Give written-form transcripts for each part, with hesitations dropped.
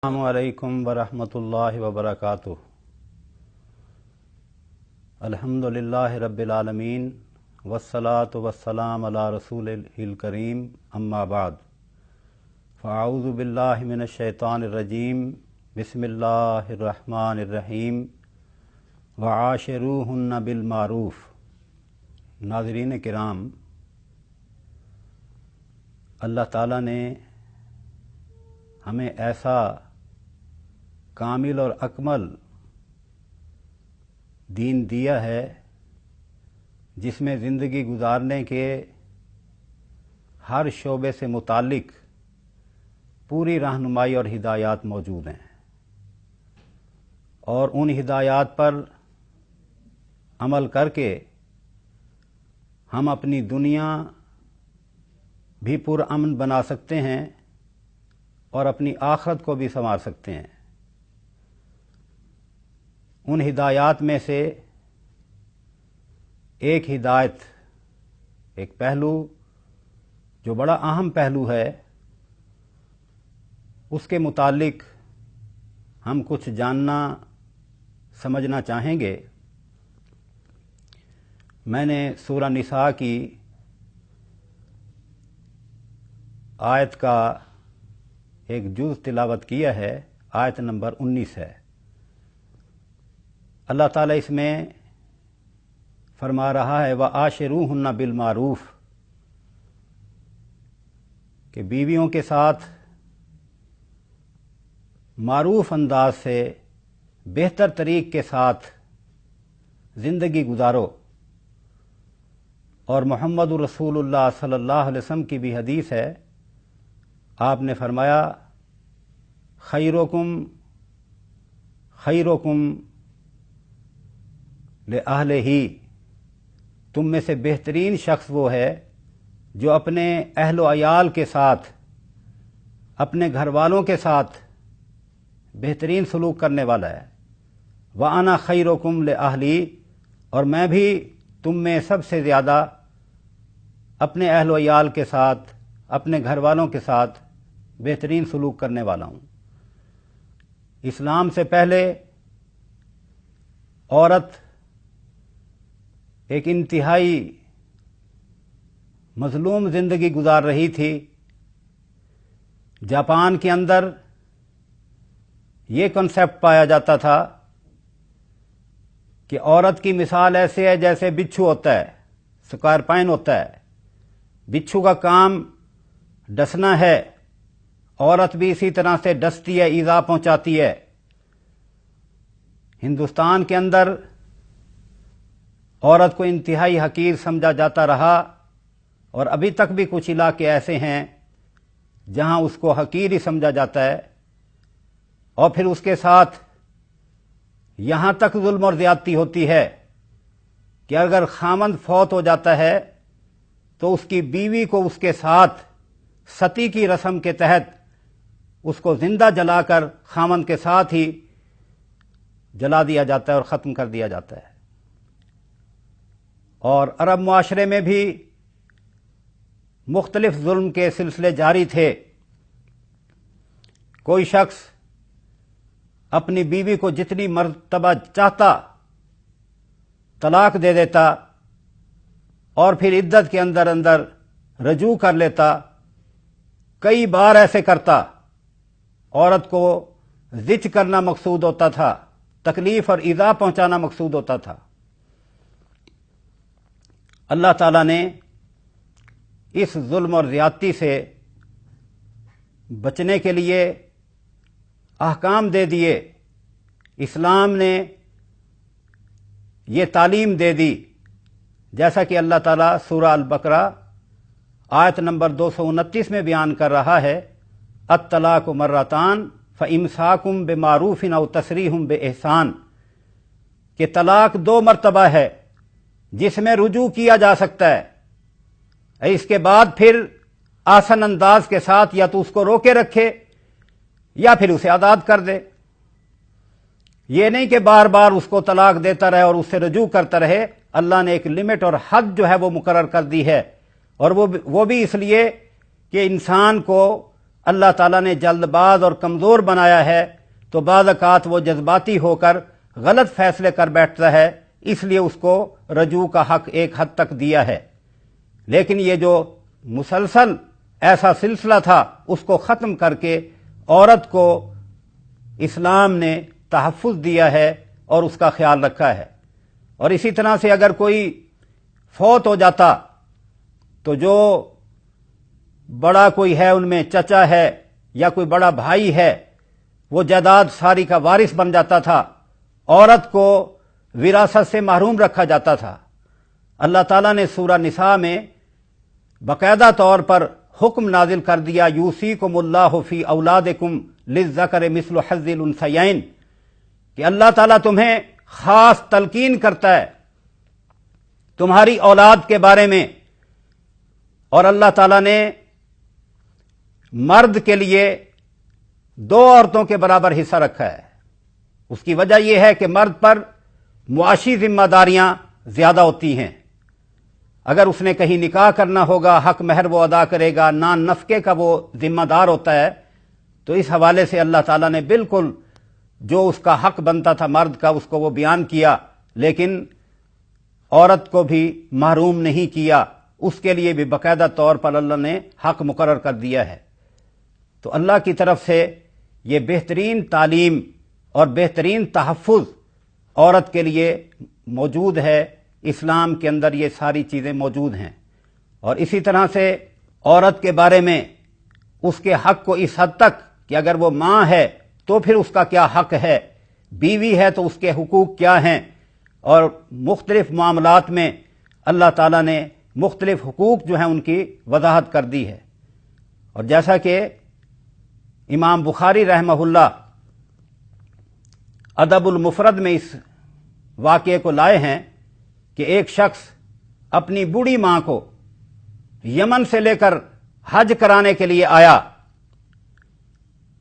السلام علیکم ورحمۃ اللہ وبرکاتہ۔ الحمدللہ رب العالمین والصلاة والسلام علی رسول الکریم، اما بعد فاعوذ باللہ من الشیطان الرجیم، بسم اللہ الرحمن الرحیم، وعاشروہن بالمعروف۔ ناظرین کرام، اللہ تعالیٰ نے ہمیں ایسا کامل اور اکمل دین دیا ہے جس میں زندگی گزارنے کے ہر شعبے سے متعلق پوری رہنمائی اور ہدایات موجود ہیں، اور ان ہدایات پر عمل کر کے ہم اپنی دنیا بھی پرامن بنا سکتے ہیں اور اپنی آخرت کو بھی سنوار سکتے ہیں۔ ان ہدایات میں سے ایک ہدایت، ایک پہلو جو بڑا اہم پہلو ہے، اس کے متعلق ہم کچھ جاننا سمجھنا چاہیں گے۔ میں نے سورہ نساء کی آیت کا ایک جز تلاوت کیا ہے، آیت نمبر 19 ہے۔ اللہ تعالیٰ اس میں فرما رہا ہے وَعَاشِرُوهُنَّ بِالْمَعْرُوفِ، کہ بیویوں کے ساتھ معروف انداز سے، بہتر طریق کے ساتھ زندگی گزارو۔ اور محمد رسول اللہ صلی اللہ علیہ وسلم کی بھی حدیث ہے، آپ نے فرمایا خیرکم لأہلہ، تم میں سے بہترین شخص وہ ہے جو اپنے اہل و عیال کے ساتھ، اپنے گھر والوں کے ساتھ بہترین سلوک کرنے والا ہے۔ وَأَنَا خَيْرُكُمْ لِأَهْلِي، اور میں بھی تم میں سب سے زیادہ اپنے اہل و عیال کے ساتھ، اپنے گھر والوں کے ساتھ بہترین سلوک کرنے والا ہوں۔ اسلام سے پہلے عورت ایک انتہائی مظلوم زندگی گزار رہی تھی۔ جاپان کے اندر یہ کنسیپٹ پایا جاتا تھا کہ عورت کی مثال ایسے ہے جیسے بچھو ہوتا ہے، اسکارپائن ہوتا ہے۔ بچھو کا کام ڈسنا ہے، عورت بھی اسی طرح سے ڈستی ہے، ایذا پہنچاتی ہے۔ ہندوستان کے اندر عورت کو انتہائی حقیر سمجھا جاتا رہا، اور ابھی تک بھی کچھ علاقے ایسے ہیں جہاں اس کو حقیر ہی سمجھا جاتا ہے، اور پھر اس کے ساتھ یہاں تک ظلم اور زیادتی ہوتی ہے کہ اگر خامند فوت ہو جاتا ہے تو اس کی بیوی کو اس کے ساتھ ستی کی رسم کے تحت اس کو زندہ جلا کر خامند کے ساتھ ہی جلا دیا جاتا ہے اور ختم کر دیا جاتا ہے۔ اور عرب معاشرے میں بھی مختلف ظلم کے سلسلے جاری تھے۔ کوئی شخص اپنی بیوی کو جتنی مرتبہ چاہتا طلاق دے دیتا، اور پھر عدت کے اندر اندر رجوع کر لیتا۔ کئی بار ایسے کرتا۔ عورت کو زچ کرنا مقصود ہوتا تھا، تکلیف اور ایذا پہنچانا مقصود ہوتا تھا۔ اللہ تعالیٰ نے اس ظلم اور زیادتی سے بچنے کے لیے احکام دے دیے۔ اسلام نے یہ تعلیم دے دی، جیسا کہ اللہ تعالیٰ سورہ البقرہ آیت نمبر 229 میں بیان کر رہا ہے، الطلاق مرتان فامساکم بمعروف او تسریح باحسان، کہ طلاق 2 مرتبہ ہے جس میں رجوع کیا جا سکتا ہے۔ اس کے بعد پھر آسن انداز کے ساتھ یا تو اس کو روکے رکھے یا پھر اسے آزاد کر دے۔ یہ نہیں کہ بار بار اس کو طلاق دیتا رہے اور اس سے رجوع کرتا رہے۔ اللہ نے ایک لمٹ اور حد جو ہے وہ مقرر کر دی ہے، اور وہ بھی اس لیے کہ انسان کو اللہ تعالیٰ نے جلد باز اور کمزور بنایا ہے تو بعض اوقات وہ جذباتی ہو کر غلط فیصلے کر بیٹھتا ہے، اس لیے اس کو رجوع کا حق ایک حد تک دیا ہے۔ لیکن یہ جو مسلسل ایسا سلسلہ تھا اس کو ختم کر کے عورت کو اسلام نے تحفظ دیا ہے اور اس کا خیال رکھا ہے۔ اور اسی طرح سے اگر کوئی فوت ہو جاتا تو جو بڑا کوئی ہے ان میں چچا ہے یا کوئی بڑا بھائی ہے، وہ جائیداد ساری کا وارث بن جاتا تھا، عورت کو وراثت سے محروم رکھا جاتا تھا۔ اللہ تعالیٰ نے سورہ نساء میں باقاعدہ طور پر حکم نازل کر دیا، یوصیکم اللہ فی اولادکم للذکر مثل حظ الانثیین، کہ اللہ تعالیٰ تمہیں خاص تلقین کرتا ہے تمہاری اولاد کے بارے میں، اور اللہ تعالیٰ نے مرد کے لیے 2 عورتوں کے برابر حصہ رکھا ہے۔ اس کی وجہ یہ ہے کہ مرد پر معاشی ذمہ داریاں زیادہ ہوتی ہیں۔ اگر اس نے کہیں نکاح کرنا ہوگا، حق مہر وہ ادا کرے گا، نان نفقے کا وہ ذمہ دار ہوتا ہے، تو اس حوالے سے اللہ تعالیٰ نے بالکل جو اس کا حق بنتا تھا مرد کا اس کو وہ بیان کیا، لیکن عورت کو بھی محروم نہیں کیا، اس کے لیے بھی باقاعدہ طور پر اللہ نے حق مقرر کر دیا ہے۔ تو اللہ کی طرف سے یہ بہترین تعلیم اور بہترین تحفظ عورت کے لیے موجود ہے، اسلام کے اندر یہ ساری چیزیں موجود ہیں۔ اور اسی طرح سے عورت کے بارے میں اس کے حق کو اس حد تک کہ اگر وہ ماں ہے تو پھر اس کا کیا حق ہے، بیوی ہے تو اس کے حقوق کیا ہیں، اور مختلف معاملات میں اللہ تعالیٰ نے مختلف حقوق جو ہیں ان کی وضاحت کر دی ہے۔ اور جیسا کہ امام بخاری رحمہ اللہ ادب المفرد میں اس واقعے کو لائے ہیں کہ ایک شخص اپنی بوڑھی ماں کو یمن سے لے کر حج کرانے کے لیے آیا،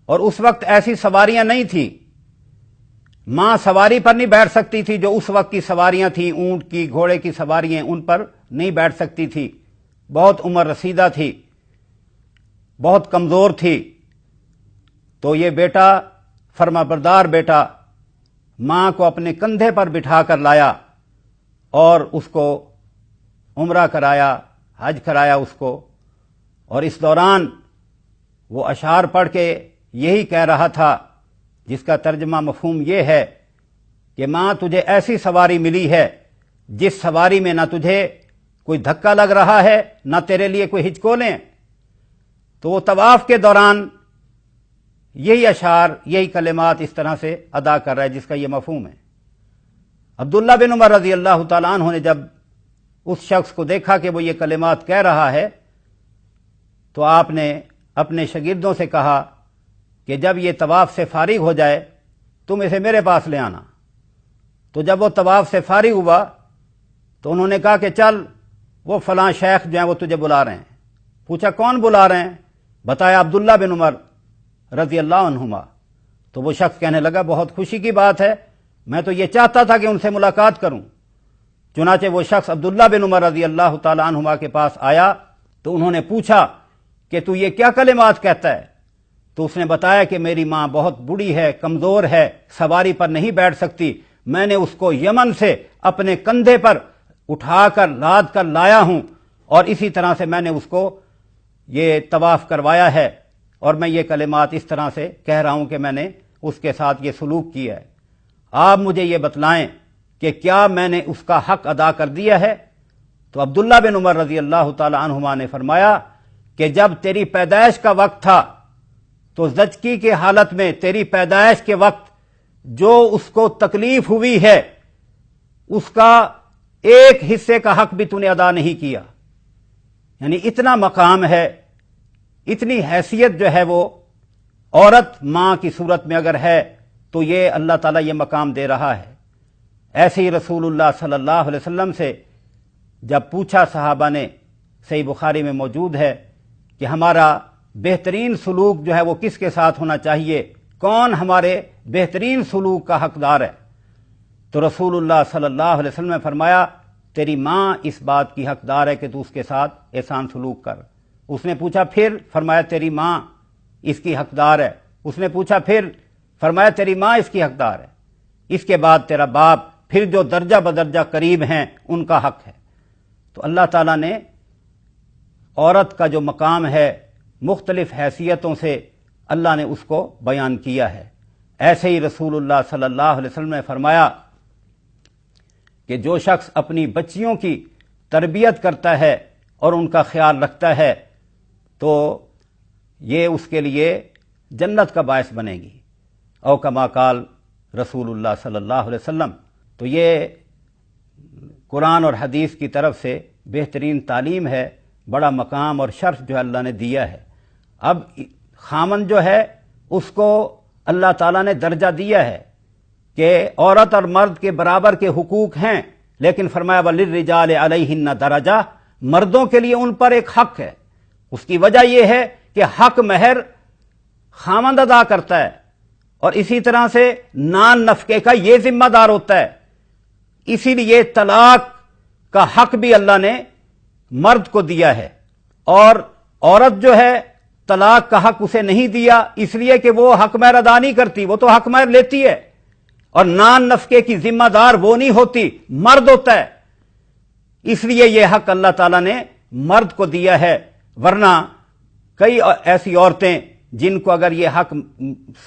اور اس وقت ایسی سواریاں نہیں تھیں، ماں سواری پر نہیں بیٹھ سکتی تھی، جو اس وقت کی سواریاں تھیں اونٹ کی، گھوڑے کی سواریاں، ان پر نہیں بیٹھ سکتی تھی، بہت عمر رسیدہ تھی، بہت کمزور تھی۔ تو یہ بیٹا فرما بردار بیٹا ماں کو اپنے کندھے پر بٹھا کر لایا اور اس کو عمرہ کرایا، حج کرایا اس کو، اور اس دوران وہ اشعار پڑھ کے یہی کہہ رہا تھا جس کا ترجمہ مفہوم یہ ہے کہ ماں تجھے ایسی سواری ملی ہے جس سواری میں نہ تجھے کوئی دھکا لگ رہا ہے نہ تیرے لیے کوئی ہچکولیں۔ تو وہ طواف کے دوران یہی اشعار، یہی کلمات اس طرح سے ادا کر رہا ہے جس کا یہ مفہوم ہے۔ عبداللہ بن عمر رضی اللہ تعالیٰ عنہ نے جب اس شخص کو دیکھا کہ وہ یہ کلمات کہہ رہا ہے تو آپ نے اپنے شاگردوں سے کہا کہ جب یہ طواف سے فارغ ہو جائے تم اسے میرے پاس لے آنا۔ تو جب وہ طواف سے فارغ ہوا تو انہوں نے کہا کہ چل وہ فلاں شیخ جو ہیں وہ تجھے بلا رہے ہیں۔ پوچھا کون بلا رہے ہیں؟ بتایا عبداللہ بن عمر رضی اللہ عنہما۔ تو وہ شخص کہنے لگا بہت خوشی کی بات ہے، میں تو یہ چاہتا تھا کہ ان سے ملاقات کروں۔ چنانچہ وہ شخص عبداللہ بن عمر رضی اللہ تعالی عنہما کے پاس آیا تو انہوں نے پوچھا کہ تو یہ کیا کلمات کہتا ہے؟ تو اس نے بتایا کہ میری ماں بہت بوڑھی ہے، کمزور ہے، سواری پر نہیں بیٹھ سکتی، میں نے اس کو یمن سے اپنے کندھے پر اٹھا کر لاد کر لایا ہوں، اور اسی طرح سے میں نے اس کو یہ طواف کروایا ہے، اور میں یہ کلمات اس طرح سے کہہ رہا ہوں کہ میں نے اس کے ساتھ یہ سلوک کیا ہے۔ آپ مجھے یہ بتلائیں کہ کیا میں نے اس کا حق ادا کر دیا ہے؟ تو عبداللہ بن عمر رضی اللہ تعالی عنہما نے فرمایا کہ جب تیری پیدائش کا وقت تھا تو زچگی کے حالت میں تیری پیدائش کے وقت جو اس کو تکلیف ہوئی ہے اس کا ایک حصے کا حق بھی تو نے ادا نہیں کیا۔ یعنی اتنا مقام ہے، اتنی حیثیت جو ہے وہ عورت ماں کی صورت میں اگر ہے تو یہ اللہ تعالیٰ یہ مقام دے رہا ہے۔ ایسے ہی رسول اللہ صلی اللہ علیہ وسلم سے جب پوچھا صحابہ نے، صحیح بخاری میں موجود ہے کہ ہمارا بہترین سلوک جو ہے وہ کس کے ساتھ ہونا چاہیے، کون ہمارے بہترین سلوک کا حقدار ہے؟ تو رسول اللہ صلی اللہ علیہ وسلم نے فرمایا تیری ماں اس بات کی حقدار ہے کہ تو اس کے ساتھ احسان سلوک کر۔ اس نے پوچھا پھر؟ فرمایا تیری ماں اس کی حقدار ہے۔ اس نے پوچھا پھر؟ فرمایا تیری ماں اس کی حقدار ہے، اس کے بعد تیرا باپ، پھر جو درجہ بدرجہ قریب ہیں ان کا حق ہے۔ تو اللہ تعالیٰ نے عورت کا جو مقام ہے مختلف حیثیتوں سے اللہ نے اس کو بیان کیا ہے۔ ایسے ہی رسول اللہ صلی اللہ علیہ وسلم نے فرمایا کہ جو شخص اپنی بچیوں کی تربیت کرتا ہے اور ان کا خیال رکھتا ہے تو یہ اس کے لیے جنت کا باعث بنے گی، او کما قال رسول اللہ صلی اللہ علیہ وسلم۔ تو یہ قرآن اور حدیث کی طرف سے بہترین تعلیم ہے، بڑا مقام اور شرف جو اللہ نے دیا ہے۔ اب خامن جو ہے اس کو اللہ تعالیٰ نے درجہ دیا ہے کہ عورت اور مرد کے برابر کے حقوق ہیں، لیکن فرمایا وَلِلرِّجَالِ عَلَيْهِنَّ درجہ، مردوں کے لیے ان پر ایک حق ہے۔ اس کی وجہ یہ ہے کہ حق مہر خامند ادا کرتا ہے، اور اسی طرح سے نان نفقے کا یہ ذمہ دار ہوتا ہے۔ اسی لیے طلاق کا حق بھی اللہ نے مرد کو دیا ہے، اور عورت جو ہے طلاق کا حق اسے نہیں دیا اس لیے کہ وہ حق مہر ادا نہیں کرتی، وہ تو حق مہر لیتی ہے، اور نان نفقے کی ذمہ دار وہ نہیں ہوتی، مرد ہوتا ہے۔ اس لیے یہ حق اللہ تعالیٰ نے مرد کو دیا ہے، ورنہ کئی ایسی عورتیں جن کو اگر یہ حق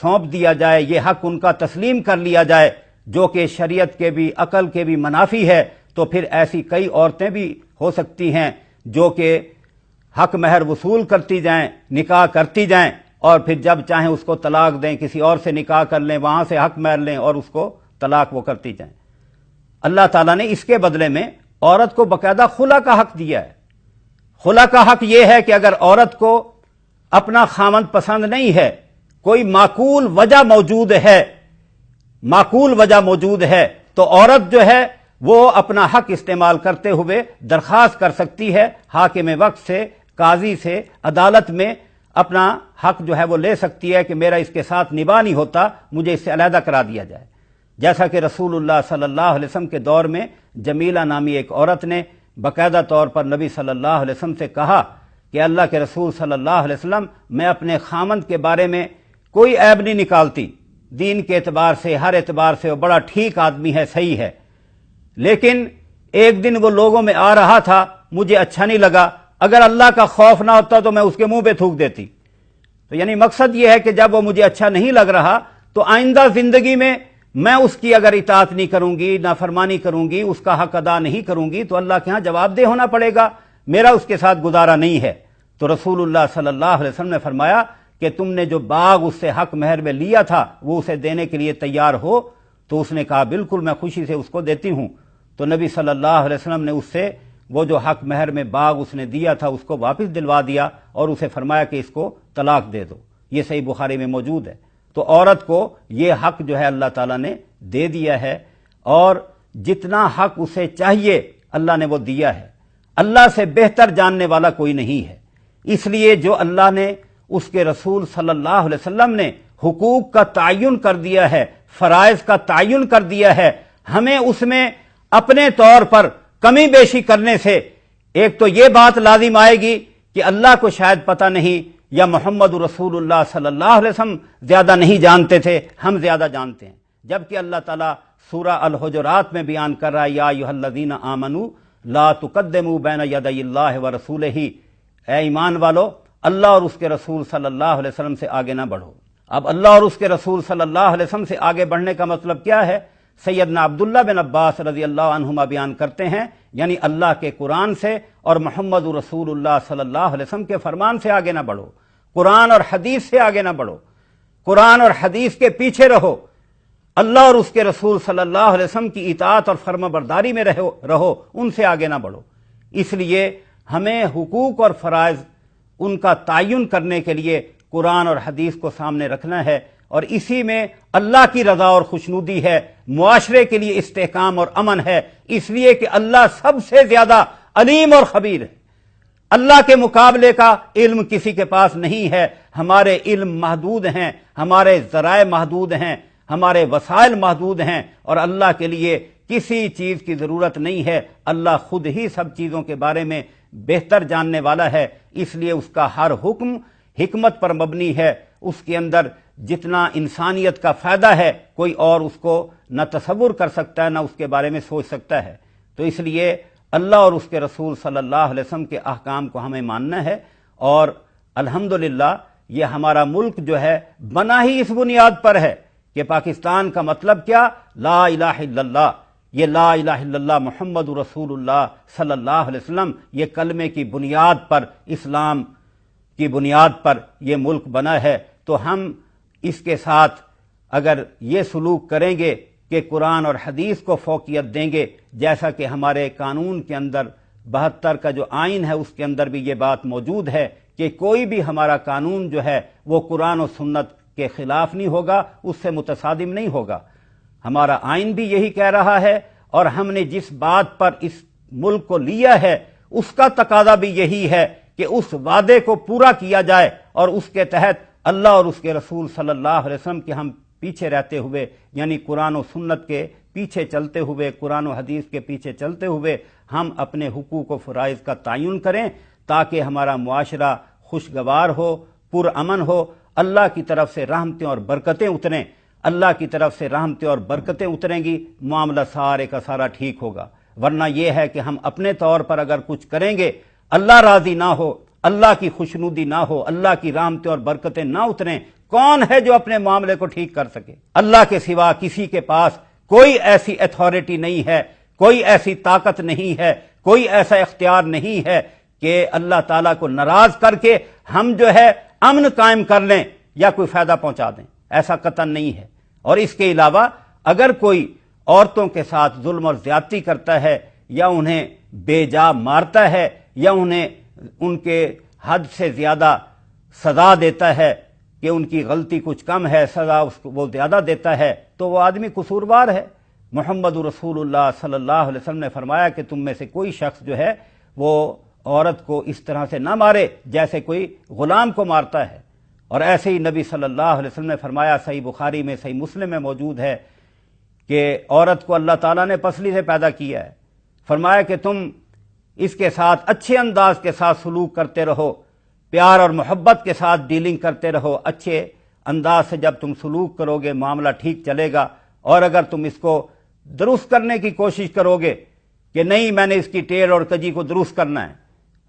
سونپ دیا جائے، یہ حق ان کا تسلیم کر لیا جائے جو کہ شریعت کے بھی عقل کے بھی منافی ہے، تو پھر ایسی کئی عورتیں بھی ہو سکتی ہیں جو کہ حق مہر وصول کرتی جائیں، نکاح کرتی جائیں، اور پھر جب چاہیں اس کو طلاق دیں، کسی اور سے نکاح کر لیں، وہاں سے حق مہر لیں اور اس کو طلاق وہ کرتی جائیں۔ اللہ تعالیٰ نے اس کے بدلے میں عورت کو باقاعدہ خلا کا حق دیا ہے۔ خلا کا حق یہ ہے کہ اگر عورت کو اپنا خامند پسند نہیں ہے، کوئی معقول وجہ موجود ہے تو عورت جو ہے وہ اپنا حق استعمال کرتے ہوئے درخواست کر سکتی ہے، حاکم وقت سے، قاضی سے، عدالت میں اپنا حق جو ہے وہ لے سکتی ہے کہ میرا اس کے ساتھ نباہ نہیں ہوتا، مجھے اس سے علیحدہ کرا دیا جائے۔ جیسا کہ رسول اللہ صلی اللہ علیہ وسلم کے دور میں جمیلہ نامی ایک عورت نے باقاعدہ طور پر نبی صلی اللہ علیہ وسلم سے کہا کہ اللہ کے رسول صلی اللہ علیہ وسلم، میں اپنے خامند کے بارے میں کوئی عیب نہیں نکالتی، دین کے اعتبار سے، ہر اعتبار سے وہ بڑا ٹھیک آدمی ہے، صحیح ہے، لیکن ایک دن وہ لوگوں میں آ رہا تھا، مجھے اچھا نہیں لگا، اگر اللہ کا خوف نہ ہوتا تو میں اس کے منہ پہ تھوک دیتی۔ تو یعنی مقصد یہ ہے کہ جب وہ مجھے اچھا نہیں لگ رہا تو آئندہ زندگی میں اس کی اگر اطاعت نہیں کروں گی، نافرمانی کروں گی، اس کا حق ادا نہیں کروں گی تو اللہ کے ہاں جواب دہ ہونا پڑے گا، میرا اس کے ساتھ گزارا نہیں ہے۔ تو رسول اللہ صلی اللہ علیہ وسلم نے فرمایا کہ تم نے جو باغ اس سے حق مہر میں لیا تھا وہ اسے دینے کے لیے تیار ہو؟ تو اس نے کہا بالکل، میں خوشی سے اس کو دیتی ہوں۔ تو نبی صلی اللہ علیہ وسلم نے اس سے وہ جو حق مہر میں باغ اس نے دیا تھا اس کو واپس دلوا دیا اور اسے فرمایا کہ اس کو طلاق دے دو۔ یہ صحیح بخاری میں موجود ہے۔ تو عورت کو یہ حق جو ہے اللہ تعالیٰ نے دے دیا ہے، اور جتنا حق اسے چاہیے اللہ نے وہ دیا ہے۔ اللہ سے بہتر جاننے والا کوئی نہیں ہے، اس لیے جو اللہ نے اس کے رسول صلی اللہ علیہ وسلم نے حقوق کا تعین کر دیا ہے، فرائض کا تعین کر دیا ہے، ہمیں اس میں اپنے طور پر کمی بیشی کرنے سے ایک تو یہ بات لازم آئے گی کہ اللہ کو شاید پتہ نہیں، یا محمد رسول اللہ صلی اللہ علیہ وسلم زیادہ نہیں جانتے تھے، ہم زیادہ جانتے ہیں۔ جبکہ اللہ تعالیٰ سورہ الحجرات میں بیان کر رہا ہے یا ایھا الذین آمنوا لا تقدموا بین یدی اللہ ورسولہ، اے ایمان والو اللہ اور اس کے رسول صلی اللہ علیہ وسلم سے آگے نہ بڑھو۔ اب اللہ اور اس کے رسول صلی اللہ علیہ وسلم سے آگے بڑھنے کا مطلب کیا ہے؟ سیدنا عبداللہ بن عباس رضی اللہ عنہما بیان کرتے ہیں، یعنی اللہ کے قرآن سے اور محمد رسول اللہ صلی اللہ علیہ وسلم کے فرمان سے آگے نہ بڑھو، قرآن اور حدیث سے آگے نہ بڑھو، قرآن اور حدیث کے پیچھے رہو، اللہ اور اس کے رسول صلی اللہ علیہ وسلم کی اطاعت اور فرما برداری میں رہو، ان سے آگے نہ بڑھو۔ اس لیے ہمیں حقوق اور فرائض ان کا تعین کرنے کے لیے قرآن اور حدیث کو سامنے رکھنا ہے، اور اسی میں اللہ کی رضا اور خوشنودی ہے، معاشرے کے لیے استحکام اور امن ہے، اس لیے کہ اللہ سب سے زیادہ علیم اور خبیر ہے۔ اللہ کے مقابلے کا علم کسی کے پاس نہیں ہے، ہمارے علم محدود ہیں، ہمارے ذرائع محدود ہیں، ہمارے وسائل محدود ہیں، اور اللہ کے لیے کسی چیز کی ضرورت نہیں ہے، اللہ خود ہی سب چیزوں کے بارے میں بہتر جاننے والا ہے، اس لیے اس کا ہر حکم حکمت پر مبنی ہے، اس کے اندر جتنا انسانیت کا فائدہ ہے کوئی اور اس کو نہ تصور کر سکتا ہے نہ اس کے بارے میں سوچ سکتا ہے۔ تو اس لیے اللہ اور اس کے رسول صلی اللہ علیہ وسلم کے احکام کو ہمیں ماننا ہے، اور الحمدللہ یہ ہمارا ملک جو ہے بنا ہی اس بنیاد پر ہے کہ پاکستان کا مطلب کیا؟ لا الہ الا اللہ۔ یہ لا الہ الا اللہ محمد رسول اللہ صلی اللہ علیہ وسلم، یہ کلمے کی بنیاد پر، اسلام کی بنیاد پر یہ ملک بنا ہے۔ تو ہم اس کے ساتھ اگر یہ سلوک کریں گے کہ قرآن اور حدیث کو فوقیت دیں گے، جیسا کہ ہمارے قانون کے اندر 72 کا جو آئین ہے اس کے اندر بھی یہ بات موجود ہے کہ کوئی بھی ہمارا قانون جو ہے وہ قرآن و سنت کے خلاف نہیں ہوگا، اس سے متصادم نہیں ہوگا۔ ہمارا آئین بھی یہی کہہ رہا ہے، اور ہم نے جس بات پر اس ملک کو لیا ہے اس کا تقاضا بھی یہی ہے کہ اس وعدے کو پورا کیا جائے، اور اس کے تحت اللہ اور اس کے رسول صلی اللہ علیہ وسلم کے ہم پیچھے رہتے ہوئے، یعنی قرآن و سنت کے پیچھے چلتے ہوئے، قرآن و حدیث کے پیچھے چلتے ہوئے ہم اپنے حقوق و فرائض کا تعین کریں، تاکہ ہمارا معاشرہ خوشگوار ہو، پرامن ہو، اللہ کی طرف سے رحمتیں اور برکتیں اتریں۔ اللہ کی طرف سے رحمتیں اور برکتیں اتریں گی، معاملہ سارے کا سارا ٹھیک ہوگا۔ ورنہ یہ ہے کہ ہم اپنے طور پر اگر کچھ کریں گے، اللہ راضی نہ ہو، اللہ کی خوشنودی نہ ہو، اللہ کی رحمتیں اور برکتیں نہ اتریں، کون ہے جو اپنے معاملے کو ٹھیک کر سکے؟ اللہ کے سوا کسی کے پاس کوئی ایسی اتھارٹی نہیں ہے، کوئی ایسی طاقت نہیں ہے، کوئی ایسا اختیار نہیں ہے کہ اللہ تعالیٰ کو ناراض کر کے ہم جو ہے امن قائم کر لیں یا کوئی فائدہ پہنچا دیں، ایسا قطعاً نہیں ہے۔ اور اس کے علاوہ اگر کوئی عورتوں کے ساتھ ظلم اور زیادتی کرتا ہے، یا انہیں بے جا مارتا ہے، یا انہیں ان کے حد سے زیادہ سزا دیتا ہے کہ ان کی غلطی کچھ کم ہے، سزا اس کو وہ زیادہ دیتا ہے، تو وہ آدمی قصوروار ہے۔ محمد رسول اللہ صلی اللہ علیہ وسلم نے فرمایا کہ تم میں سے کوئی شخص جو ہے وہ عورت کو اس طرح سے نہ مارے جیسے کوئی غلام کو مارتا ہے۔ اور ایسے ہی نبی صلی اللہ علیہ وسلم نے فرمایا، صحیح بخاری میں، صحیح مسلم میں موجود ہے، کہ عورت کو اللہ تعالیٰ نے پسلی سے پیدا کیا ہے۔ فرمایا کہ تم اس کے ساتھ اچھے انداز کے ساتھ سلوک کرتے رہو، پیار اور محبت کے ساتھ ڈیلنگ کرتے رہو، اچھے انداز سے جب تم سلوک کرو گے معاملہ ٹھیک چلے گا۔ اور اگر تم اس کو درست کرنے کی کوشش کرو گے کہ نہیں میں نے اس کی ٹیڑھ اور کجی کو درست کرنا ہے،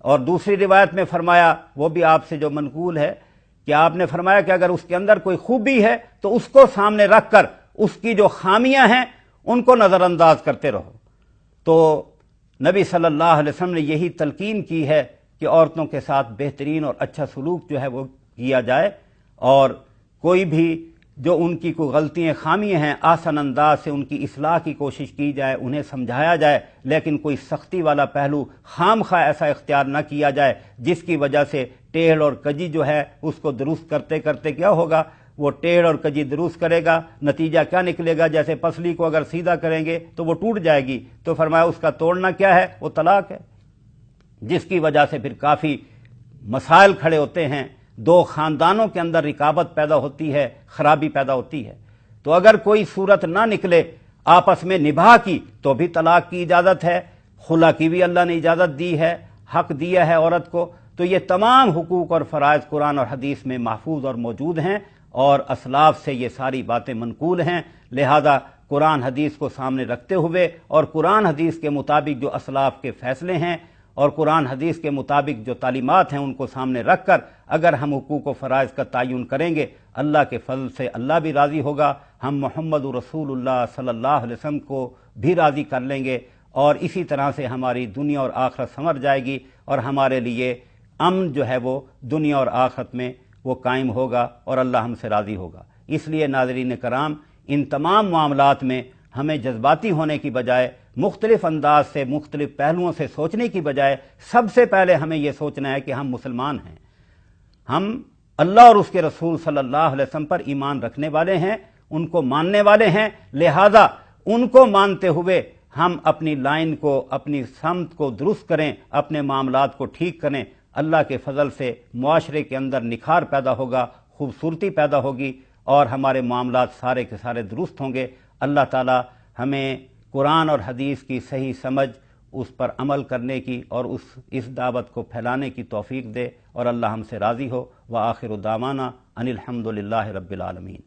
اور دوسری روایت میں فرمایا، وہ بھی آپ سے جو منقول ہے، کہ آپ نے فرمایا کہ اگر اس کے اندر کوئی خوبی ہے تو اس کو سامنے رکھ کر اس کی جو خامیاں ہیں ان کو نظر انداز کرتے رہو۔ تو نبی صلی اللہ علیہ وسلم نے یہی تلقین کی ہے کہ عورتوں کے ساتھ بہترین اور اچھا سلوک جو ہے وہ کیا جائے، اور کوئی بھی جو ان کی کوئی غلطیاں خامیاں ہیں آسان انداز سے ان کی اصلاح کی کوشش کی جائے، انہیں سمجھایا جائے، لیکن کوئی سختی والا پہلو خام خواہ ایسا اختیار نہ کیا جائے جس کی وجہ سے ٹیڑھ اور کجی جو ہے اس کو درست کرتے کرتے کیا ہوگا، وہ ٹیڑھ اور کجی درست کرے گا، نتیجہ کیا نکلے گا؟ جیسے پسلی کو اگر سیدھا کریں گے تو وہ ٹوٹ جائے گی، تو فرمایا اس کا توڑنا کیا ہے؟ وہ طلاق ہے، جس کی وجہ سے پھر کافی مسائل کھڑے ہوتے ہیں، دو خاندانوں کے اندر رکاوٹ پیدا ہوتی ہے، خرابی پیدا ہوتی ہے۔ تو اگر کوئی صورت نہ نکلے آپس میں نباہ کی تو بھی طلاق کی اجازت ہے، خلا کی بھی اللہ نے اجازت دی ہے، حق دیا ہے عورت کو۔ تو یہ تمام حقوق اور فرائض قرآن اور حدیث میں محفوظ اور موجود ہیں، اور اسلاف سے یہ ساری باتیں منقول ہیں۔ لہذا قرآن حدیث کو سامنے رکھتے ہوئے اور قرآن حدیث کے مطابق جو اسلاف کے فیصلے ہیں اور قرآن حدیث کے مطابق جو تعلیمات ہیں ان کو سامنے رکھ کر اگر ہم حقوق و فرائض کا تعین کریں گے، اللہ کے فضل سے اللہ بھی راضی ہوگا، ہم محمد رسول اللہ صلی اللہ علیہ وسلم کو بھی راضی کر لیں گے، اور اسی طرح سے ہماری دنیا اور آخرت سنور جائے گی، اور ہمارے لیے امن جو ہے وہ دنیا اور آخرت میں وہ قائم ہوگا، اور اللہ ہم سے راضی ہوگا۔ اس لیے ناظرین کرام، ان تمام معاملات میں ہمیں جذباتی ہونے کی بجائے مختلف انداز سے مختلف پہلوؤں سے سوچنے کی بجائے سب سے پہلے ہمیں یہ سوچنا ہے کہ ہم مسلمان ہیں، ہم اللہ اور اس کے رسول صلی اللہ علیہ وسلم پر ایمان رکھنے والے ہیں، ان کو ماننے والے ہیں، لہذا ان کو مانتے ہوئے ہم اپنی لائن کو، اپنی سمت کو درست کریں، اپنے معاملات کو ٹھیک کریں۔ اللہ کے فضل سے معاشرے کے اندر نکھار پیدا ہوگا، خوبصورتی پیدا ہوگی، اور ہمارے معاملات سارے کے سارے درست ہوں گے۔ اللہ تعالی ہمیں قرآن اور حدیث کی صحیح سمجھ، اس پر عمل کرنے کی اور اس دعوت کو پھیلانے کی توفیق دے، اور اللہ ہم سے راضی ہو۔ وآخر دعوانا ان الحمد للہ رب العالمین۔